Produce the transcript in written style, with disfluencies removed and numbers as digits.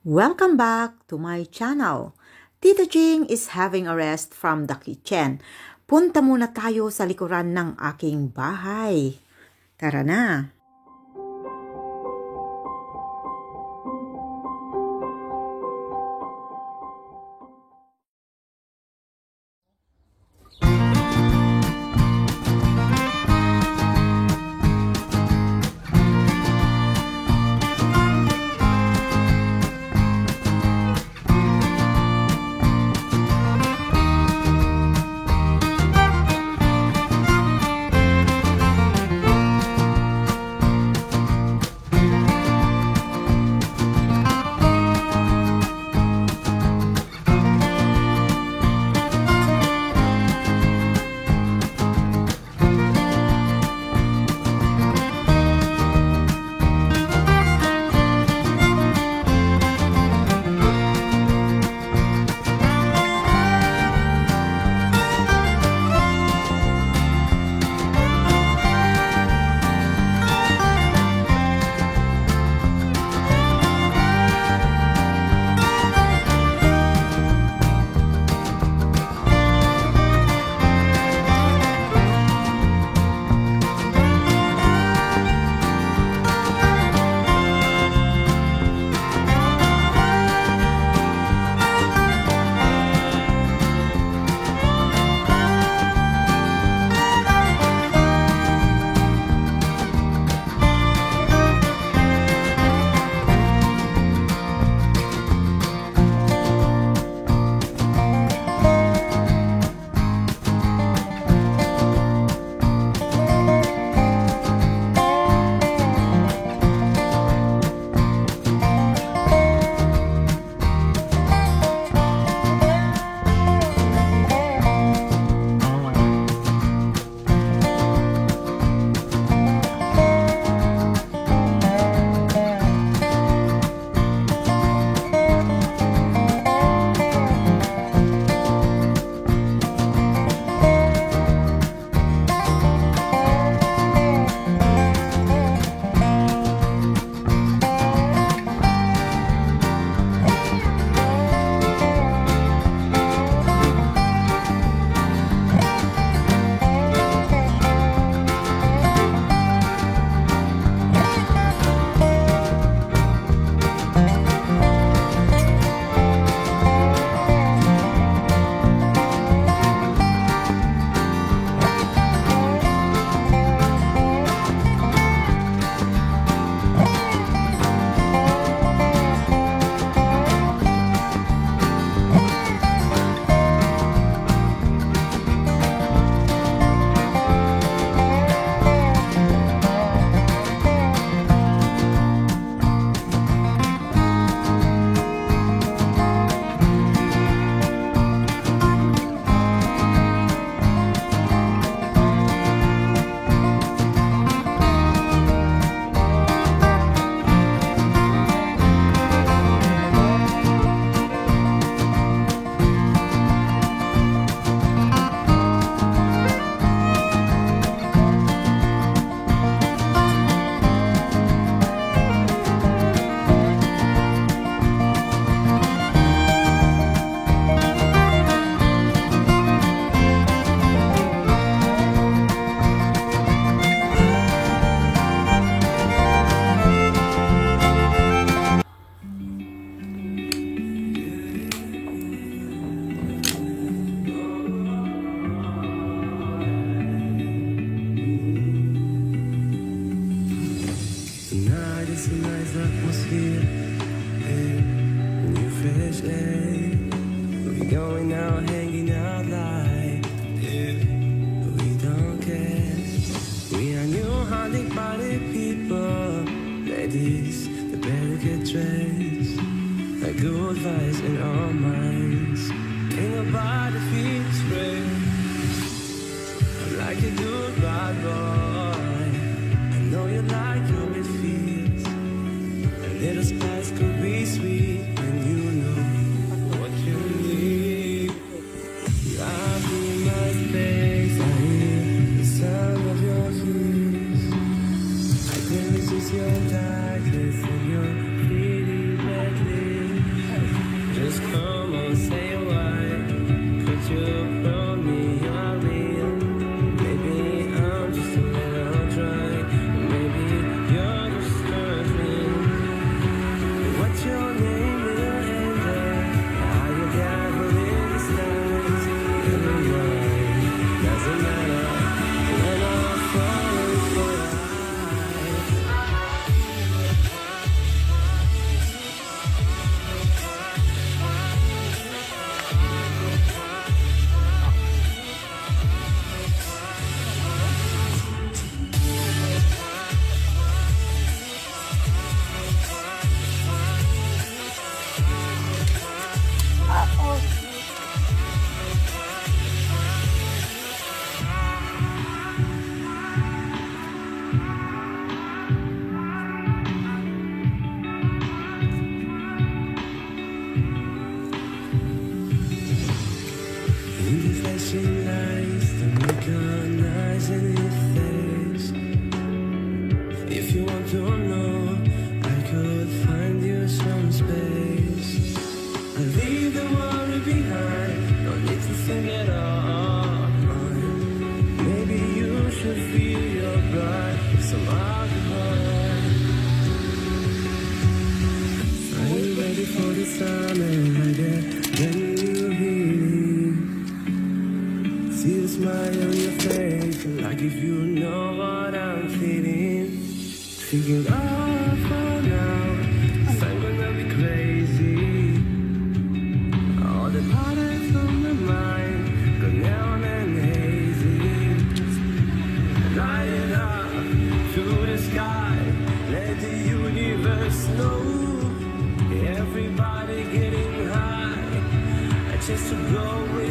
Welcome back to my channel. Tito Jing is having a rest from the kitchen. Punta muna tayo sa likuran ng aking bahay. Tara na! Tonight is a nice atmosphere. New fresh air. We going out, hanging out like we don't care. We are new honey party people. Ladies, they better get dressed. Like good vibes in our minds. Ain't nobody feels great. I'm like a good bad boy. I know you like how it feels. A little spice could be sweet when you know what you need. I'll be in my space. I hear the sound of your shoes. I can resist your darkness and your pretty red lips. flashing lights don't recognize any face. If you want to know, I could find you some space. I leave the worry behind, don't need to think at all. Maybe you should feel your blood with some alcohol. Are you ready for the summer like that? When you hear, see the smile on your face, like if you know what I'm feeling. Thinking, oh, for now, I'm gonna be crazy. All the patterns from my mind go neon and hazy. Light it up to the sky, let the universe know. Everybody getting high, just to go with